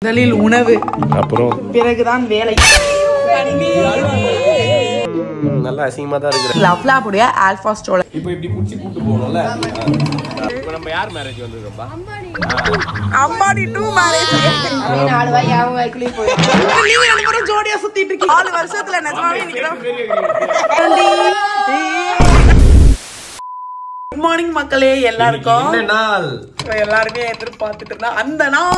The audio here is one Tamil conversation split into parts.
முதலில் உணவு, அப்புறம் பிறகுதான் வேலை. நல்ல அசிங்கமா தான் இருக்கு. லவ்லாபுடைய ஆல்பா ஸ்டோலர். இப்போ இப்படி புடிச்சு கூட்டி போறோம்ல. இப்போ நம்ம யார் மேரேஜ் வந்திருக்கோம்பா? அம்பாடி 2 மேரேஜ். 4 வாய் யாவ வாய்க்குள்ளே போய். நீங்க ரெண்டு பேரும் ஜோடியா சுத்திட்டு இருக்கீங்க. 4 வருஷத்துல நிஜமாவே நிக்கிறோம். குட் மார்னிங் மக்களே எல்லாருக்கும். இந்த நாள் எல்லாருமே எதிர்பார்த்துட்டு இருந்தா அந்த நாள்.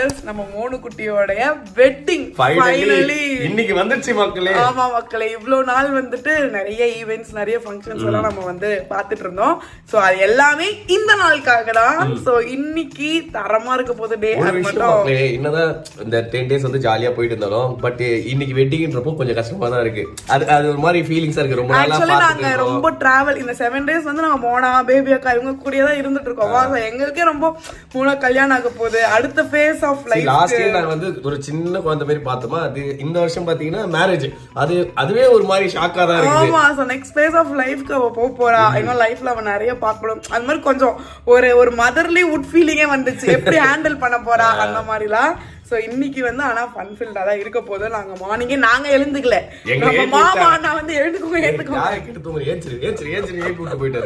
எஸ், நம்ம மோனு குட்டியோட வெட்டிங் ஃபைனலி இன்னைக்கு வந்துருச்சு மக்களே. ஆமா மக்களே, இவ்வளவு நாள் வந்துட்டு நிறைய ஈவென்ட்ஸ் நிறைய ஃபங்க்ஷன்ஸ் எல்லாம் நம்ம வந்து பாத்துட்டு இருந்தோம். சோ அது எல்லாமே இந்த நாளுக்காக தான். சோ இன்னைக்கு தரமா இருக்க போது டே. அது மட்டும் என்னதான் இந்த 10 days வந்து ஜாலியா போயிட்டு இருந்தாலும் பட் இன்னைக்கு வெட்டிங்ன்றப்போ கொஞ்சம் கஷ்டமா தான் இருக்கு. அது ஒரு மாதிரி ஃபீலிங்ஸா இருக்கு. ரொம்ப நாளா ஆக்சுவலி நாங்க ரொம்ப டிராவல் இந்த 7 days வந்து நாங்க மோனா பேபி அக்கா இவங்க கூடயே தான் இருந்துட்டு இருக்கோம். எங்களுக்கே ரொம்ப மோனா கல்யாணம் ஆக போகுது, அடுத்த phase of life. Last year நாங்க வந்து ஒரு சின்ன குழந்தை மாதிரி பார்த்தோமா, அது இந்த வருஷம் பாத்தீங்கன்னா மேரேஜ். அதுவே ஒரு மாதிரி ஷாக்கா தான் இருக்கு. ஆமா, சோ நெக்ஸ்ட் ஃபேஸ் ஆஃப் லைஃப்க்கு அவ போக போறா. இன்னும் லைஃப்ல அவ நிறைய பார்க்கணும். அது மாதிரி கொஞ்சம் ஒரு மதர்லி வுட் ஃபீலிங்கே வந்துச்சு. எப்படி ஹேண்டில் பண்ண போறா அந்த மாதிரிலாம். சோ இன்னைக்கு வந்து ஆனா ஃபன் ஃபில்டா தான் இருக்க போது. நாங்க மார்னிங்கே நாங்க எழுந்துக்கல, நம்ம மாமா அண்ணா வந்து எழுந்துக்கோங்க.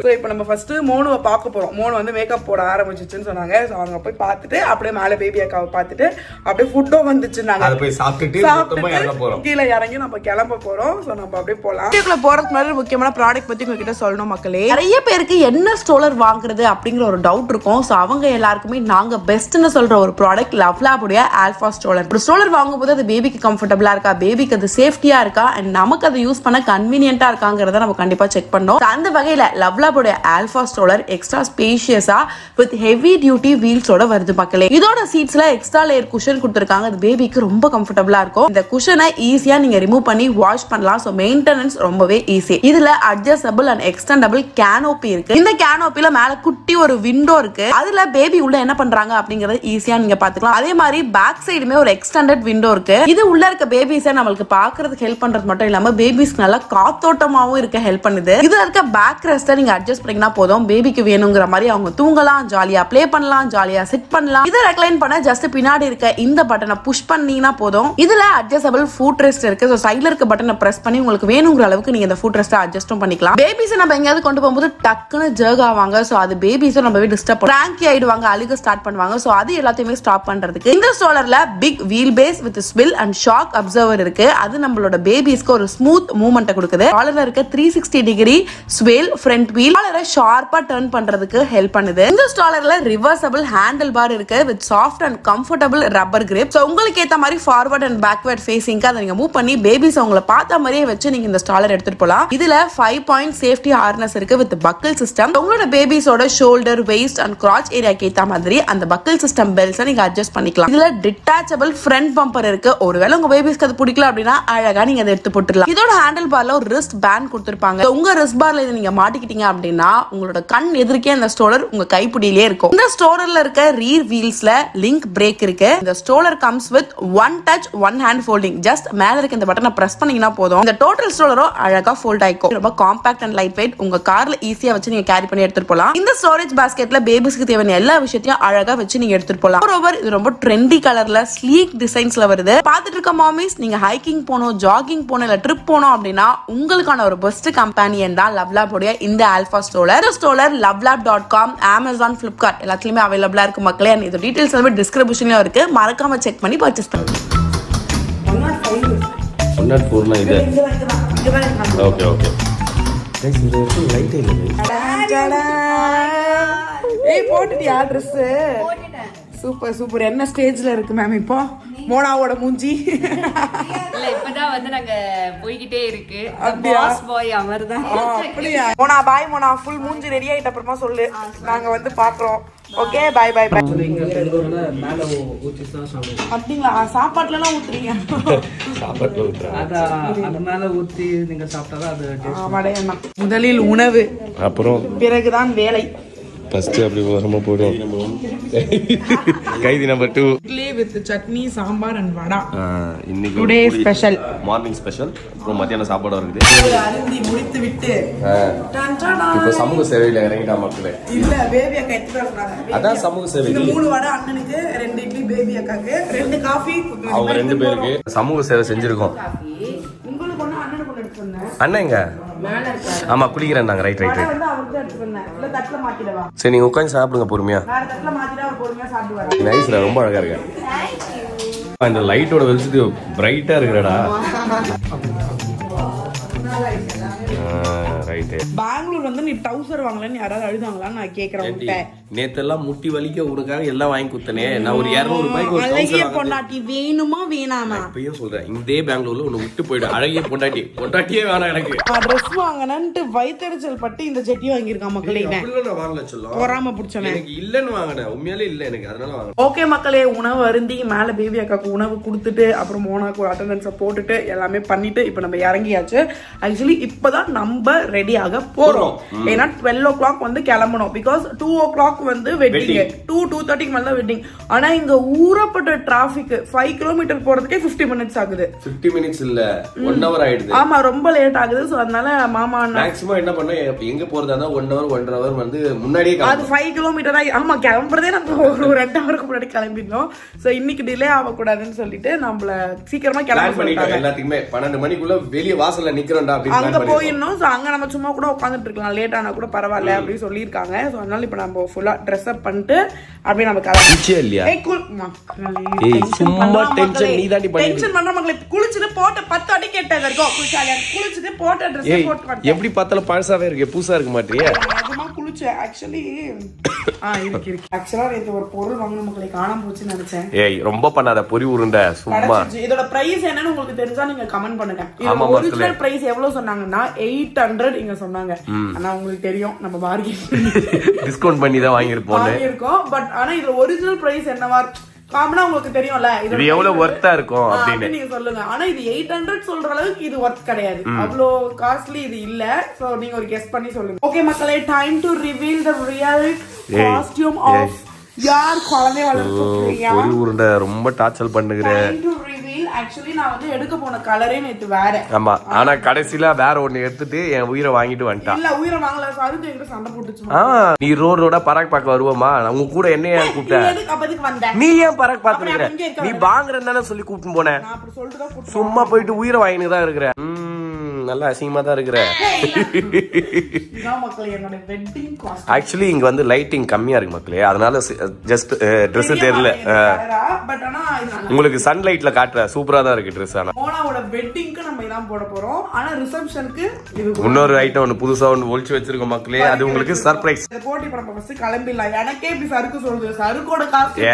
சோ இப்போ நம்ம ஃபர்ஸ்ட் மோனுவை பார்க்க போறோம். மோனு வந்து மேக்கப் போட ஆரம்பிச்சிச்சுன்னு சொன்னாங்க. சோ அவங்க போய் பார்த்துட்டு அப்படியே மேல பேபி அக்காவை பார்த்துட்டு அப்படியே ஃபுட்டும் வந்துச்சு. நாங்க போய் சாப்பிட்டுட்டு கீழே இறங்கி நம்ம கிளம்ப போறோம். சோ நம்ம அப்படியே போலாம். வீட்டுக்குள்ள போறதுக்கு முன்னாடி முக்கியமான ப்ராடக்ட் பத்தி உங்ககிட்ட சொல்லணும் மக்களே. நிறைய பேருக்கு என்ன ஸ்டோலர் வாங்குறது அப்படிங்கிற ஒரு டவுட் இருக்கும். சோ அவங்க எல்லாருக்குமே நாங்க பெஸ்ட்னு சொல்ற ஒரு ப்ராடக்ட் லவ்லாபுடைய ஆல்பா ஸ்டோலர். ஒரு ஸ்டோலர் வாங்கும்போது அது பேபிக்கு கம்ஃபர்டபிளா இருக்கா, பேபிக்கு அது சேஃப்டியா இருக்கா, அண்ட் நமக்கு அதை யூஸ் பண்ண கன்வீனியன்ட்டா இருக்காங்கிறத நம்ம கண்டிப்பா செக் பண்ணோம். அந்த வகையில லவ்லாபுடைய ஆல்பா ஸ்டோலர் எக்ஸ்ட்ரா ஸ்பேஷியஸா வித் ஹெவி டியூட்டி வீல்ஸோட வருது மக்களே. இதோட சீட்ஸ்ல எக்ஸ்ட்ரா லேயர் குஷன் கொடுத்திருக்காங்க. அது பேபிக்கு ரொம்ப கம்ஃபர்டபிளா இருக்கும். இந்த குஷனை ஈஸியா நீங்க ரிமூவ் பண்ணி வாஷ் பண்ணலாம். சோ மெயின்டெனன்ஸ் ரொம்பவே ஈஸி. இதுல அட்ஜஸ்டபிள் அண்ட் எக்ஸ்டெண்டபிள் கேனோபி இருக்கு. இந்த கேனோபில மேல குட்டி ஒரு விண்டோ இருக்கு. அதுல பேபி உள்ள என்ன பண்றாங்க அப்படிங்கறது ஈஸியா நீங்க பாத்துக்கலாம். அதே மாதிரி பேக் சைடுமே ஒரு எக்ஸ்டெண்டட் விண்டோ இருக்கு. இது உள்ள இருக்க பேபிஸை நம்மளுக்கு பாக்குறதுக்கு ஹெல்ப் பண்றது மட்டும் இல்லாம பேபிஸ்க்கு நல்லா காத்தோட்டமாவும் இருக்க ஹெல்ப் பண்ணுது. இதுல இருக்க பேக் ரெஸ்ட்டை நீங்க அட்ஜஸ்ட் பண்ணீங்கன்னா போதும், பேபிக்கு வேணுங்கிற மாதிரி அவங்க தூங்கலாம், ஜாலியா ப்ளே பண்ணலாம், ஜாலியா சிட் பண்ணலாம். இதை ரெக்லைன் பண்ண ஜஸ்ட் பின்னாடி இருக்க இந்த பட்டனை புஷ் பண்ணீங்கன்னா போதும். இதுல அட்ஜஸ்டபிள் ஃபுட் ரெஸ்ட் இருக்கு. சோ சைடுல இருக்க பட்டனை பிரஸ் பண்ணி உங்களுக்கு வேணுங்கிற அளவுக்கு நீங்க இந்த ஃபுட் ரெஸ்ட்டை அட்ஜஸ்டும் பண்ணிக்கலாம். பேபிஸை நம்ம எங்கயாவது கொண்டு போகும்போது டக்குன்னு ஜர்க் ஆவாங்க. சோ அது பேபிஸை ரொம்பவே டிஸ்டர்ப் பண்ணும், கிராங்கி ஆயிடுவாங்க, அழுக ஸ்டார்ட் பண்ணுவாங்க. சோ அது எல்லாத்தையுமே ஸ்டாப் பண்றதுக்கு இந்த ஸ்டோலர்ல big wheel base with swivel and shock absorber இருக்கு. அது நம்மளோட பேபிஸ்க்கு ஒரு ஸ்மூத் மூவ்மெண்ட் கொடுக்குது. ஸ்டாலர்ல இருக்க 360 டிகிரி ஸ்வில் ஃப்ரண்ட் வீல் ஸ்டாலரை ஷார்ப்பா டர்ன் பண்றதுக்கு ஹெல்ப் பண்ணுது. இந்த ஸ்டாலர்ல ரிவர்சபிள் ஹேண்டில் பார் இருக்கு with soft and comfortable rubber grip. So உங்களுக்கு ஏத்த மாதிரி ஃபார்வர்ட் அண்ட் பேக்வர்ட் ஃபேசிங்க்கு அதை நீங்க மூவ் பண்ணி பேபிஸ் உங்களை பார்த்த மாதிரியே வச்சு நீங்க இந்த ஸ்டாலர் எடுத்துட்டு போலாம். இதுல 5 பாயிண்ட் சேஃப்டி ஹார்னஸ் இருக்கு வித் பக்கிள் சிஸ்டம். உங்களோட பேபிஸோட ஷோல்டர், வெயிஸ்ட் அண்ட் கிராச் ஏரியாக்கு ஏத்த மாதிரி அந்த பக்கிள் சிஸ்டம் பெல்ஸை நீங்க அட்ஜஸ்ட் பண்ணிக்கலாம். இதுல டிட்டாச்சபிள் ஃப்ரண்ட் பம்பர் இருக்கு. ஒருவேளை உங்க பேபிஸ்க்கு அது பிடிக்கல அப்படின்னா அழகா நீங்க அதை எடுத்து போட்டுடலாம். இதோட ஹேண்டில் பார்ல ஒரு ரிஸ்ட் பேண்ட் கொடுத்திருப்பாங்க. உங்க ரிஸ்ட் பார்ல இதை நீங்க மாட்டிக்கிட்டீங்க அப்படின்னா உங்களோட கண் எதிர்க்கே அந்த ஸ்டோலர் உங்க கைப்பிடியிலே இருக்கும். இந்த ஸ்டோலர்ல இருக்க ரீர் வீல்ஸ்ல லிங்க் பிரேக் இருக்கு. இந்த stroller comes with one touch one hand folding. Just மேல இருக்க இந்த பட்டனை பிரஸ் பண்ணீங்கன்னா போதும், இந்த டோட்டல் ஸ்டோலரும் அழகா ஃபோல்ட் ஆயிக்கும். ரொம்ப காம்பாக்ட் அண்ட் லைட் வெயிட். உங்க கார்ல ஈஸியா வச்சு நீங்க கேரி பண்ணி எடுத்துட்டு போலாம். இந்த ஸ்டோரேஜ் பாஸ்கெட்ல பேபிஸ்க்கு தேவையான எல்லா விஷயத்தையும் அழகா வச்சு நீங்க எடுத்துட்டு போலாம். மோரோவர் இது ரொம்ப ட்ரெண்டி கலர்ல ஸ்லீக் டிசைன்ஸ்ல வருது. பார்த்துட்டு இருக்க மாமிஸ், நீங்க ஹைக்கிங் போனோம், ஜாகிங் போனோம், இல்ல ட்ரிப் போனோம் அப்படின்னா உங்களுக்கான ஒரு பெஸ்ட் கம்பெனியன் தான் லவ்லாபுடைய இந்த ஆல்பா ஸ்டோலர். இந்த ஸ்டோலர் lovelab.com, Amazon, Flipkart எல்லாத்துலயுமே அவைலபிளா இருக்கு மக்களே. இந்த டீடைல்ஸ் எல்லாமே டிஸ்கிரிப்ஷன்லயும் இருக்கு. மறக்காம செக் பண்ணி பர்ச்சேஸ் பண்ணுங்க. 104 னா இது. Okay okay. गाइस இந்த லைட் இல்ல. ஏய் போட்டுட்டியா Dress? Super super. என்ன ஸ்டேஜ்ல இருக்கு மேம் இப்போ மோனாவோட மூஞ்சி? இல்ல இப்பதான் வந்து நாங்க போய்கிட்டே இருக்கு. பாஸ் பாய் அமர்தான். அப்படியே மோனா பாய். மோனா ஃபுல் மூஞ்சி ரெடி ஆயிட்ட அப்புறமா சொல்லு, நாங்க வந்து பாக்குறோம். Okay bye bye bye. மேல ஊத்திதான் சாப்பிடுவோம். அப்படிங்களா? சாப்பாட்டுல எல்லாம் ஊத்துறீங்க? சாப்பாட்டுல ஊத்துறேன். அது மேல ஊத்தி நீங்க சாப்பிட்டாதான் அது டேஸ்ட். ஆமாடே அண்ணா. முதலில் உணவு, அப்புறம் பிறகுதான் வேலை. ஃபர்ஸ்ட் அப்படி ஓரமா போடுவோம். கைதி number 2 idli with chutney sambar and vada. இன்னைக்கு டுடே ஸ்பெஷல். Morning special. அப்புறம் மத்தியான சாப்பாடு இருக்குது. அருந்தி முடித்து விட்டு இப்போ சமூக சேவையில இறங்கிட்டா மக்களே. இல்ல பேபி அக்கா எடுத்து வராங்க. அதான் சமூக சேவை. 3 வடை அண்ணனுக்கு, 2 இட்லி பேபி அக்காக்கு, 2 காஃபி அவங்க 2 பேருக்கு சமூக சேவை செஞ்சிருக்கோம். உங்களுக்கு ஒண்ணு அண்ணனுக்கு ஒண்ணு எடுத்து வந்தேன். அண்ணன் எங்க? மேல இருக்காரு. ஆமா குளிக்கிறேன்னாங்க. ரைட் வடை வந்து அவருக்கு தான் எடுத்து வந்தேன். இல்ல தட்டுல மாத்திடவா? சரி நீங்க உட்காந்து சாப்பிடுங்க பொறுமையா. வேற தட்டுல மாத்திட்டா அவர் பொறுமையா சாப்பிடுவாரு. நைஸ்ரா, ரொம்ப அழகா இருக்கு. இந்த லைட்டோட வெளிச்சது பிரைட்டா இருக்குடா. பெங்களூர் வந்து நீ டவுசர் வாங்கலன்னு யாராவது அழுதாங்களான்னு நான் கேக்குறேன். நேத்தெல்லாம் முட்டி வலிக்க உனக்காக எல்லாம் வாங்கி குத்தனே. நான் ஒரு 200 ரூபாய்க்கு ஒரு அழகிய பொண்டாட்டி வேணுமா வேணாமா? இப்பயும் சொல்றேன், இதே பெங்களூர்ல உன்னை விட்டு போயிடு. அழகிய பொண்டாட்டியே வேணாம் எனக்கு. ட்ரெஸ் வாங்கினு வயிற்றுச்சல் பட்டு இந்த செட்டி வாங்கியிருக்கான் மக்களே. வாங்கல சொல்ல பொறாம பிடிச்சவன். எனக்கு இல்லன்னு வாங்கினேன், உண்மையாலே இல்ல எனக்கு, அதனால வாங்கினேன். ஓகே மக்களே, உணவு அருந்தி மேல பேபி அக்காக்கு உணவு கொடுத்துட்டு அப்புறம் மோனாக்கு ஒரு அட்டெண்டன்ஸை போட்டுட்டு எல்லாமே பண்ணிட்டு இப்போ நம்ம இறங்கியாச்சு. ஆக்சுவலி இப்பதான் நம்ம ரெடி ஆக போறோம். ஏன்னா 12 o'clock வந்து கிளம்பணும். பிகாஸ் 2 o'clock வந்து வெட்டிங், 2:30 மேல வெட்டிங். ஆனா இங்க ஊறப்பட்ட டிராபிக் 5 கிலோமீட்டர் போறதுக்கே 50 மினிட்ஸ் ஆகுது. 50 மினிட்ஸ் இல்ல 1 hour ஆயிடுது. ஆமா, ரொம்ப லேட் ஆகுது. சோ அதனால மாமா மேக்ஸிமம் என்ன பண்ண, எங்க போறதா 1 hour 1.5 hour வந்து முன்னாடியே. அது 5 கிலோமீட்டர். ஆமா, கிளம்புறதே நம்ம ஒரு 2 ஹவருக்கு முன்னாடி கிளம்பிடணும். சோ இன்னைக்கு டிலே ஆகக்கூடாதுன்னு சொல்லிட்டு நம்மள சீக்கிரமா கிளம்ப பண்ணிட்டாங்க. எல்லாத்துக்குமே 12 மணிக்குள்ள வெளிய வாசல்ல நிக்கிறோம்டா அப்படின்னு அங்க போயிடணும். சோ அங்க நம்ம சும்மா கூட உட்காந்துட்டு இருக்கலாம், லேட் ஆனா கூட பரவாயில்ல அப்படின்னு சொல்லியிருக்காங்க. சோ அதனால இப்ப நம்ம ஃபுல்லா ட்ரெஸ் அப் பண்ணிட்டு அப்படியே நம்ம கிளம்பிச்சே இல்லையா. சும்மா டென்ஷன் நீ தாண்டி பண்ணி டென்ஷன் பண்ற மக்களே. குளிச்சிட்டு போட்ட 10 அடி கேட்டாங்க இருக்கோம். குளிச்சிட்டு போட்ட ட்ரெஸ் போட்டு வந்து எப்படி பார்த்தாலும் பழசாவே இருக்கு, புதுசா இருக்க மாட்டியே. அதுமா குளிச்சேன் ஆக்சுவலி. இருக்கு ஆக்சுவலா நேத்து ஒரு பொருள் வாங்கின மக்களே காணாம போச்சுன்னு நினைச்சேன். ஏய் ரொம்ப பண்ணாத, பொரி உருண்டை சும்மா. இதோட பிரைஸ் என்னன்னு உங்களுக்கு தெரிஞ்சா நீங்க கமெண்ட் பண்ணுங்க. இதோட ஒரிஜினல் பிரைஸ் எவ்வளவு சொன்னாங்கன்னா 800 இங்க சொன்னாங்க. ஆனா உங்களுக்கு தெரியும் நம்ம பார்கெயின் டிஸ்கவுண்ட் பண்ணி தான் வாங்கியிருப்போம். பட் ஆனா இதுல ஒரிஜினல் பிரைஸ் என்னவா காமனா உங்களுக்கு தெரியும்ல, இது எவ்வளவு ஒர்த்தா இருக்கும் அப்படின்னு நீங்க சொல்லுங்க. ஆனா இது 800 சொல்ற அளவுக்கு இது ஒர்த் கிடையாது, அவ்வளோ காஸ்ட்லி இது இல்ல. சோ நீங்க ஒரு கெஸ் பண்ணி சொல்லுங்க. ஓகே மக்களே, time to reveal the real costume of யார் குழந்தை வளர்ப்பு. பொரி உருண்டை ரொம்ப டார்ச்சர் பண்ணுகிறேன். ஆக்சுவலி நான் வந்து எடுக்க போன கலரே நேத்து வேற. ஆமா, ஆனா கடைசில வேற ஒண்ணு எடுத்துட்டு என் உயிரை வாங்கிட்டு வந்துட்டான். இல்ல உயிரை வாங்கல, சருக்கு எங்க சண்டை போட்டுச்சு. நீ ரோடோட பராக் பார்க்க வருவோமா, உங்க கூட என்ன ஏன் கூப்பிட்ட? நீ ஏன் பராக் பாத்துக்கிற? நீ வாங்குறேன்னு சொல்லி கூப்பிட்டு போனேன். சும்மா போயிட்டு உயிரை வாங்கிட்டு தான் இருக்கிற. நல்லா அசிங்கமா தான் இருக்கிற. ஆக்சுவலி இங்க வந்து லைட்டிங் கம்மியா இருக்கு மக்களே, அதனால ஜஸ்ட் ட்ரெஸ் தெரியல. உங்களுக்கு சன்லைட்ல காட்டுற சூப்பரா தான் இருக்கு ட்ரெஸ். ஆனா மோனாவோட வெட்டிங்க்கு நம்ம இதான் போட போறோம். ஆனா ரிசப்ஷனுக்கு இது இன்னொரு ஐட்டம் ஒன்னு புதுசா ஒன்னு ஒளிச்சு வச்சிருக்கோம் மக்களே, அது உங்களுக்கு சர்ப்ரைஸ். போட்டி பண்ண ஃபர்ஸ்ட் கிளம்பிடலாம். எனக்கே இப்படி சருக்கு சொல்றது, சருக்கோட காசு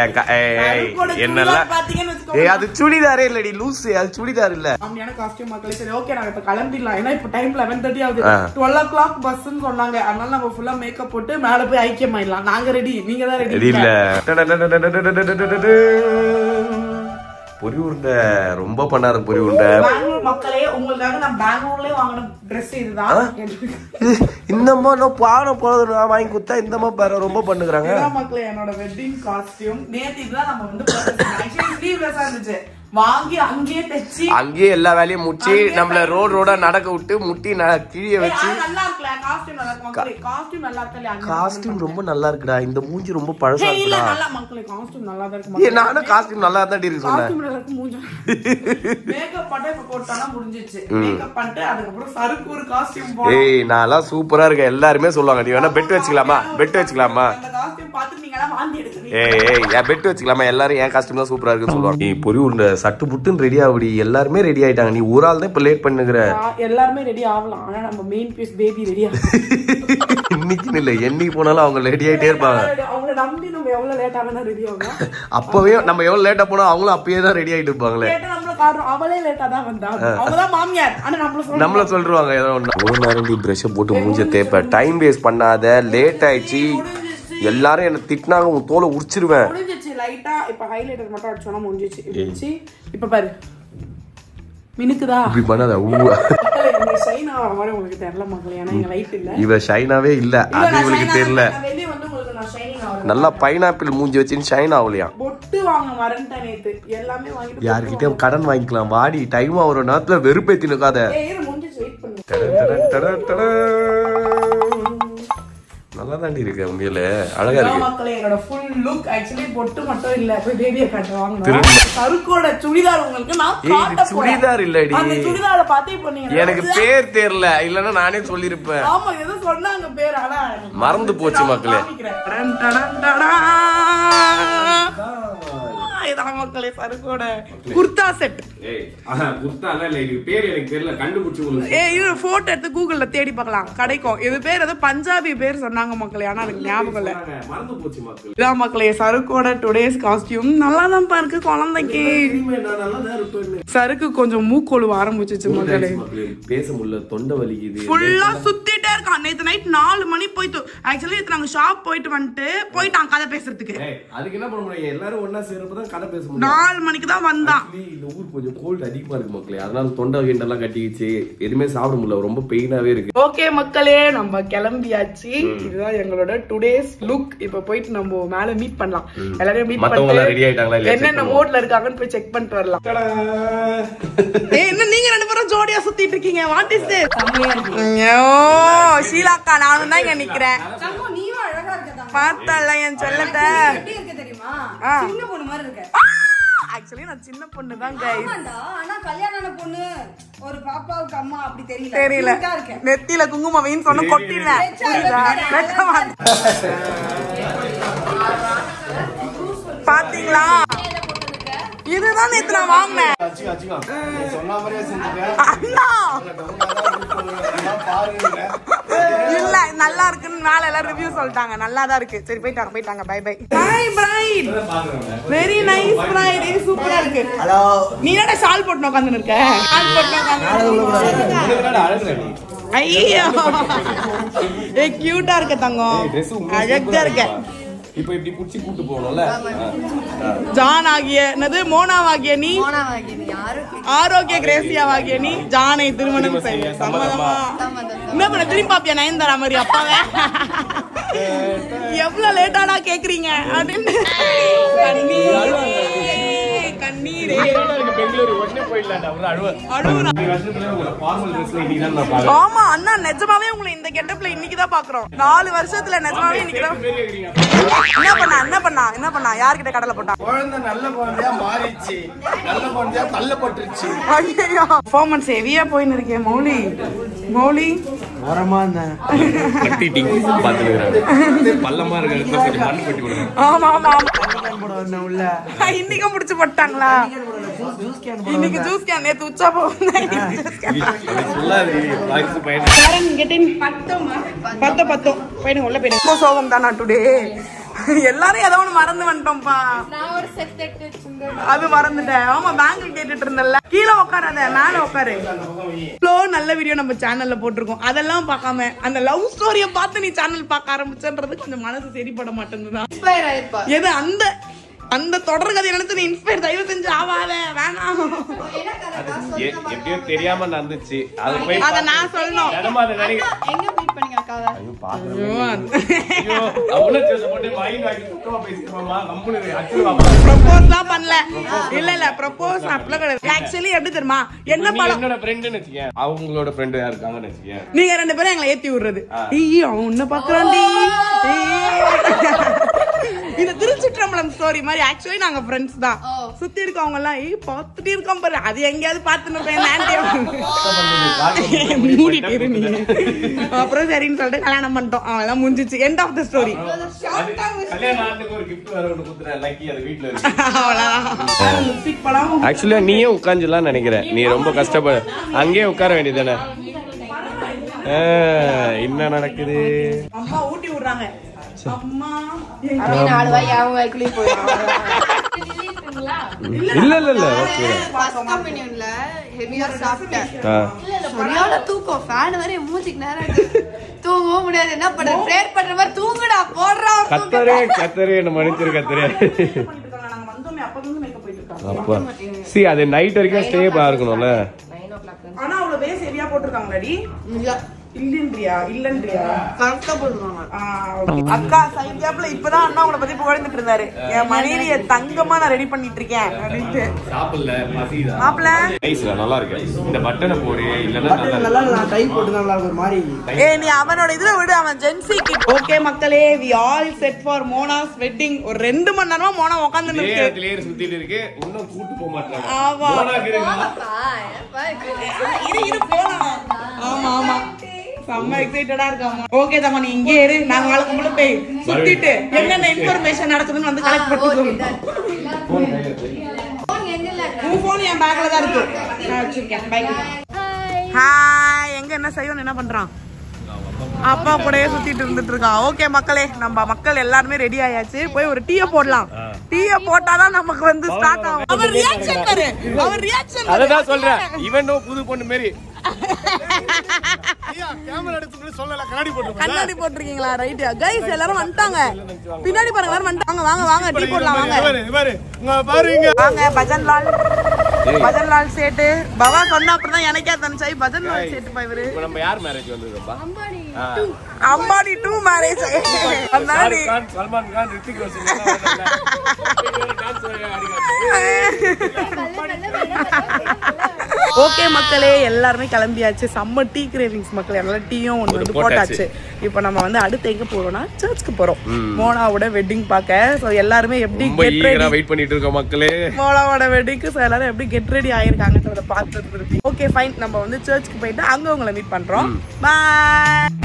என்னெல்லாம் பாத்தீங்கன்னா அது சுடிதாரே இல்லடி லூஸ், அது சுடிதார் இல்ல. ஆமாம் காஸ்டியூம் மக்களே. சரி ஓகே, நான் இப்ப கிளம்பிடலாம். ஏன்னா இப்ப டைம் 11:30 ஆகுது. 12 o'clock பஸ்ன்னு சொன்னாங்க. அதனால நம்ம ஃபுல்லா மேக்கப் போட்டு மேல போய் ஐக்கியமாயிடலாம். நாங்க ரெடி, நீங்க தான் ரெடி இல்ல. பொரி உருண்டை ரொம்ப பண்ணாரு. பொரி உருண்டை பெங்களூர் மக்களே, உங்களுக்காக நான் பெங்களூர்லயே வாங்கின ட்ரெஸ் இதுதான். இந்தமா நான் பாடம் போறது நான் வாங்கி கொடுத்தா இந்தமா ரொம்ப பண்ணுறாங்க மக்களே. என்னோட வெட்டிங் காஸ்டியூம் நேத்து இதுதான் நம்ம வந்து ஸ்லீவ்லெஸ்ஸா இருந்துச்சு, வாங்கி அங்கேயே தைச்சி அங்கேயே எல்லா வேலையும் முடிச்சு நம்மள ரோடோட நடக்க விட்டு முட்டி கீழே வச்சு. நல்லா இருக்குல்ல காஸ்டியூம்? நல்லா இருக்கு காஸ்டியூம். நல்லா இருக்குல்ல காஸ்டியூம்? ரொம்ப நல்லா இருக்குடா. இந்த மூஞ்சி ரொம்ப பழசா இருக்குடா. நல்லா மக்களே காஸ்டியூம் நல்லா தான் இருக்கு. நானும் காஸ்டியூம் நல்லா தான் இருக்கு சொன்னேன். காஸ்டியூம் நல்லா இருக்கு. மூஞ்சி மேக்கப் பண்ண இப்ப போட்டானா முடிஞ்சிச்சு. மேக்கப் பண்ணிட்டு அதுக்கு அப்புறம் சருக்கு ஒரு காஸ்டியூம் போடு. ஏய் நான்லாம் சூப்பரா இருக்கேன். எல்லாரும் சொல்லுவாங்க நீ வேணா பெட் வச்சுக்கலாமா, பெட் வச்சுக்கலாமா. அந்த காஸ்டியூம் பார்த்து நீங்க எல்லாம் வாந்தி எடுக்கிறீங்க. ஏய் பெட் வச்சுக்கலாமா, எல்லாரும் என் காஸ்டியூம் தான் சூப்பரா இருக்குன்னு சொல்லுவாங்க. நீ பொரி உருண்டை சட்டு புட்டுன்னு ரெடி ஆகுடி. எல்லாருமே ரெடி ஆயிட்டாங்க, நீ ஒரு ஆள் தான் இப்ப லேட் பண்ணுகிற. எல்லாருமே ரெடி ஆகலாம், ஆனா நம்ம மெயின் பீஸ் பேபி ரெடி ஆகும். இன்னைக்கு இல்ல என்னைக்கு போனாலும் அவங்க ரெடி ஆயிட்டே இருப்பாங்க. அவங்க நம்பி நம்ம எவ்வளவு லேட் ஆகுனா ரெடி ஆகும். அப்பவே நம்ம எவ்வளவு லேட்டா போனா அவங்களும் அப்பயே தான் ரெடி ஆயிட்டு இருப்பாங்களே. அவளே லேட்டா தான் வந்தா, அவதான் மாமியார். ஆனா நம்மள சொல்றாங்க ஏதோ ஒண்ணு. ஒரு நேரம் பிரஷ் போட்டு மூஞ்ச தேப்ப. டைம் வேஸ்ட் பண்ணாத, லேட் ஆயிடுச்சு. எல்லாரும் என்ன திட்டினாங்க, உன் தோலை உரிச்சிருவேன். முடிஞ்சிச்சு லைட்டா. இப்ப ஹைலைட்டர் மட்டும் அடிச்சோனா முடிஞ்சிச்சு. இப்ப பாரு மினுக்குதா. இப்படி பண்ணாத. ஷைனா வர மாதிரி உங்களுக்கு தெரியல மக்களே, ஏன்னா எங்க லைட் இல்ல. இவ ஷைனாவே இல்ல, அது உங்களுக்கு தெரியல. வெளிய வந்து உங்களுக்கு நல்லா பைனாப்பிள் மூஞ்சி வச்சுன்னு ஷைன் ஆகலையா? பொட்டு வாங்க வரேன்ட்டேன் நேத்து. எல்லாமே வாங்கிட்டு யார்கிட்டயும் கடன் வாங்கிக்கலாம் வாடி. டைம் ஆகிற நேரத்துல வெறுப்பேத்தி நிற்காத. நல்லா தாண்டி இருக்கு உண்மையில அழகா இருக்கு. மக்களே என்னோட ஃபுல் லுக் एक्चुअली பொட்டு மட்டும் இல்ல போய் பேபியை காட்டுவாங்க. சருக்கோட சுடிதார் உங்களுக்கு நான் காட்ட போறேன். சுடிதார் இல்லடி. அந்த சுடிதாரை பார்த்தே பண்ணீங்க. எனக்கு பேர் தெரியல இல்லனா நானே சொல்லிருப்பேன். ஆமா ஏதோ சொன்னாங்க பேர் ஆனா மறந்து போச்சு மக்களே. இதான் மக்களே சருக்கோட குர்தா செட். குர்தால இல்ல இது பேர் எனக்கு தெரியல கண்டுபிடிச்சு உங்களுக்கு. இது போட்டோ எடுத்து கூகுள்ல தேடி பார்க்கலாம் கிடைக்கும். இது பேர் ஏதோ பஞ்சாபி பேர் சொன்னாங்க மக்களே ஆனா எனக்கு ஞாபகம் இல்ல. மறந்து போச்சு மக்களே. இதான் மக்களே சருக்கோட டுடேஸ் காஸ்டியூம் நல்லா தான் இருக்கு குழந்தைக்கு. சருக்கு கொஞ்சம் மூக்கொழுவ ஆரம்பிச்சிச்சு மக்களே. பேச முடியல தொண்டை வலிக்குது. ஃபுல்லா சுத்திட்டே இருக்கான். நேத்து நைட் 4 மணி போயிட்டு ஆக்சுவலி இது நாங்க ஷாப் போயிட்டு போயிட்டான் கதை பேசுறதுக்கு. அதுக்கு என்ன பண்ண முடியும் எல்லாரும் ஒண்ணா சேர்றப்பதான் கதை பேச முடியும். 4 மணிக்கு தான் வந்தான். இந்த ஊர் கொஞ்சம் கோல்ட் அதிகமா இருக்கு மக்களே அதனால தொண்டை கிண்டெல்லாம் கட்டிக்கிச்சு எதுவுமே சாப்பிட முடியல ரொம்ப பெயினாவே இருக்கு. ஓகே மக்களே நம்ம கிளம்பியாச்சு. இதுதான் எங்களோட டுடேஸ் லுக். இப்ப போயிட்டு நம்ம மேல மீட் பண்ணலாம். எல்லாரையும் மீட் பண்ணிட்டு ரெடி ஆயிட்டாங்களா இல்ல என்னென்ன மோட்ல இருக்காங்கன்னு போய் செக் பண்ணிட்டு வரலாம். என்ன நீங்க ரெண்டு பேரும் ஜோடியா சுத்திட்டு இருக்கீங்க? What is this? ஐயோ ஷீலாக்கா நானும் தான் இங்க நிக்கிறேன். நீயும் அழகா இருக்க. பார்த்தல என் செல்லத்தை எப்படி இருக்கு தெரியுமா? சின்ன பொண்ணு மாதிரி இருக்க. ஆக்சுவலி நான் சின்ன பொண்ணு தான் गाइस. ஆனா கல்யாணான பொண்ணு ஒரு பாப்பாவுக்கு அம்மா அப்படி தெரியல. நெத்தியில குங்குமம் வைன்னு சொன்ன கொட்டிடுவேன். பாத்தீங்களா இதுதான் நேத்து நான் வாங்கினேன். இல்ல நல்லா இருக்குன்னு மேல எல்லாம் ரிவ்யூ சொல்லிட்டாங்க. நல்லா தான் இருக்கு. சரி போயிட்டாங்க bye bye. Hi bride very nice bride. இது சூப்பரா இருக்கு. ஹலோ நீ என்னடா ஷால் போட்டு உட்கார்ந்து இருக்க? ஷால் போட்டு உட்கார்ந்து ஐயோ ஏ கியூட்டா இருக்க தங்கம். அழகா இருக்க. இப்போ இப்படி புடிச்சு கூட்டி போறோம்ல. ஜான் ஆகிய என்னது மோனாவாகிய நீ ஆரோக்கிய கிரேசியாவாகிய நீ ஜானை திருமணம் செய்ய சம்மதமா? என்ன பண்ண திரும்பி பாப்பியா நயன்தாரா மாதிரி அப்பாவே? எவ்வளவு லேட்டாடா கேக்குறீங்க அப்படின்னு கண்ணீரே பெங்களூரு உடனே போயிடலாம்டா ஒரு அழுவ. ஆமா அண்ணா நிஜமாவே உங்களை இந்த கெட்டப்ல இன்னைக்குதான் பாக்குறோம். 4 வருஷத்துல நிஜமாவே இன்னைக்குதான். என்ன பண்ணா யார்கிட்ட கடலை போட்டா? குழந்தை நல்ல குழந்தையா மாறிடுச்சு. நல்ல குழந்தையா தள்ளப்பட்டுருச்சு. ஐயோ பெர்ஃபார்மன்ஸ் ஹெவியா போயின்னு இருக்கேன். மௌலி வரமா இருந்தேன். பள்ளமா இருக்கு கொஞ்சம் மண்ணு கொட்டி விடுங்க. ஆமா உள்ள இன்னைக்கு முடிச்சு போட்டாங்களா? இன்னைக்கு ஜூஸ் கேன் நேத்து உச்சா போனேன். பையனுங்க உள்ள போயிடுங்க. சோகம் தானா டுடே? எல்லாரும் ஏதோ ஒண்ணு மறந்து வந்துட்டோம்ப்பா. அது மறந்துட்டேன். ஆமா பேங்கிள் கேட்டுட்டு இருந்தல. கீழே உட்காராத மேல உட்காரு. நல்ல வீடியோ நம்ம சேனல்ல போட்டிருக்கோம். அதெல்லாம் பார்க்காம அந்த லவ் ஸ்டோரிய பார்த்து நீ சேனல் பார்க்க ஆரம்பிச்சன்றது கொஞ்சம் மனசு சரிப்பட மாட்டேங்குதுதான். எது அந்த தொடர் கதை நினைச்சு நீ இன்ஸ்பயர் தயவு செஞ்சு ஆவாத வேணாம். எப்படியோ தெரியாம நடந்துச்சு. அத நான் சொல்லணும். எங்க மீட் பண்ணீங்க அக்காவ? ப்ரொபோஸ்லாம் பண்ணல. இல்ல ப்ரொபோஸ் அப்பல கிடையாது. ஆக்சுவலி எப்படி தெரியுமா என்ன படம் என்னோட ஃப்ரெண்ட்னு வெச்சுக்க. அவங்களோட ஃப்ரெண்ட் யார் இருக்காங்கன்னு வெச்சுக்க. நீங்க ரெண்டு பேரும் எங்களை ஏத்தி விடுறது. அவன் உன்ன பாக்குறான்டி. இது திருச்சிற்றம்பலம் ஸ்டோரி மாதிரி. ஆக்சுவலி நாங்க ஃப்ரெண்ட்ஸ் தான். சுத்தி இருக்கவங்க எல்லாம் பாத்துட்டு இருக்கோம் பாரு. அது எங்கேயாவது பாத்துன்னு மூடிட்டு இரு நீ. அப்புறம் சரின்னு சொல்லிட்டு கல்யாணம் பண்ணிட்டோம். அவெல்லாம் முடிஞ்சிச்சு. End of the story. ஆக்சுவலா நீயே உட்காந்துலாம் நினைக்கிறேன். நீ ரொம்ப கஷ்டப்பட அங்கேயே உட்கார வேண்டியதானே. என்ன நடக்குது? அம்மா ஊட்டி விடுறாங்க. அம்மா தூக்கம் ஃபேன் வரை மூஞ்சிக்கு நேரம் தூங்கவும் முடியாது. என்ன பண்ற? பிரேயர் பண்ற மாதிரி தூங்குடா போடுறா. கத்தரே என்ன மன்னிச்சிரு கத்தரே. அப்பா சி அது நைட் வரைக்கும் ஸ்டேபிளா இருக்கணும்ல. ஆனா அவ்வளவு பேஸ் ஹெவியா போட்டுருக்காங்களாடி? இல்லன்றியா கரெக்டா போடுவாங்க. அக்கா சைட்ல இப்பதான் அண்ணா உங்களை பத்தி புகழ்ந்துட்டு இருந்தாரு. என் மனைவிய தங்கமா நான் ரெடி பண்ணிட்டு இருக்கேன் அப்படின்ட்டு. மாப்பிள்ள நல்லா இருக்கு. இந்த பட்டனை போடு இல்லன்னா நல்லா டை போட்டு நல்லா ஒரு மாதிரி. நீ அவனோட இதுல விடு, அவன் ஜென்சி கிட். ஓகே மக்களே, we all set for Mona's wedding. ஒரு 2 மணி நேரமா மோனா உட்கார்ந்துட்டு இருக்கு. கிளியர் சுத்திட்டு இருக்கு. இன்னும் கூட்டி போக மாட்டாங்க. ஆமா இரு போலாம். ஆமா செம்ம எக்ஸைட்டடா இருக்காங்க. ஓகே தம்மா, நீ இங்கே இரு, நாங்க நாளைக்கு முன்னாடி போய் சுத்திட்டு என்னென்ன இன்ஃபர்மேஷன் நடக்குதுன்னு வந்து கலெக்ட் பண்ணிக்கோங்க. உன் போன் என் பேக்ல தான் இருக்கு, நான் வச்சிருக்கேன் பேக்ல. ஹாய், எங்க என்ன செய்யணும், என்ன பண்றான்? அப்பா கூடயே சுத்திட்டு இருந்துட்டு இருக்கான். ஓகே மக்களே, நம்ம மக்கள் எல்லாருமே ரெடி ஆயாச்சு. போய் ஒரு டீயை போடலாம். டீயை போட்டாதான் நமக்கு வந்து ஸ்டார்ட் ஆகும். அவர் ரியாக்ஷன் பாரு, அவர் ரியாக்ஷன். அததான் சொல்றேன், இவனும் புது பொண்ணு மாதிரி கண்ணாடி போட்டிருக்கீங்களா? ரைட் கைஸ், எல்லாரும் வந்துட்டாங்க. பின்னாடி பாருங்க, எல்லாரும் வந்துட்டாங்க. வாங்க வாங்க டீ போடலாம். வாங்க பஜன்லால் சேட்டு. பவா சொன்ன அப்புறம் தான் எனக்கே தனிச்சாய் பஜன்லால் சேட்டு பா. இவரு நம்ம யார் மேரேஜ் வந்ததுப்பா? அம்பானி 2 மேரேஜ். சல்மான் கான், ரித்திக் ரோஷன். ஓகே மக்களே, எல்லாருமே கிளம்பியாச்சு. செம்ம டீ கிரேவிங்ஸ் மக்களே. அதனால டீயும் ஒன்று வந்து போட்டாச்சு. இப்போ நம்ம வந்து அடுத்து எங்க போறோம்னா சர்ச்சுக்கு போறோம், மோனாவோட வெட்டிங் பார்க்க. ஸோ எல்லாருமே எப்படி கெட் ரெடி வெயிட் பண்ணிட்டு இருக்கோம் மக்களே, மோனாவோட வெட்டிங்க்கு. ஸோ எல்லாரும் எப்படி கெட் ரெடி ஆயிருக்காங்கன்றத பார்த்துட்டு. ஓகே ஃபைன், நம்ம வந்து சர்ச்சுக்கு போயிட்டு அங்க உங்களை மீட் பண்றோம். பாய்.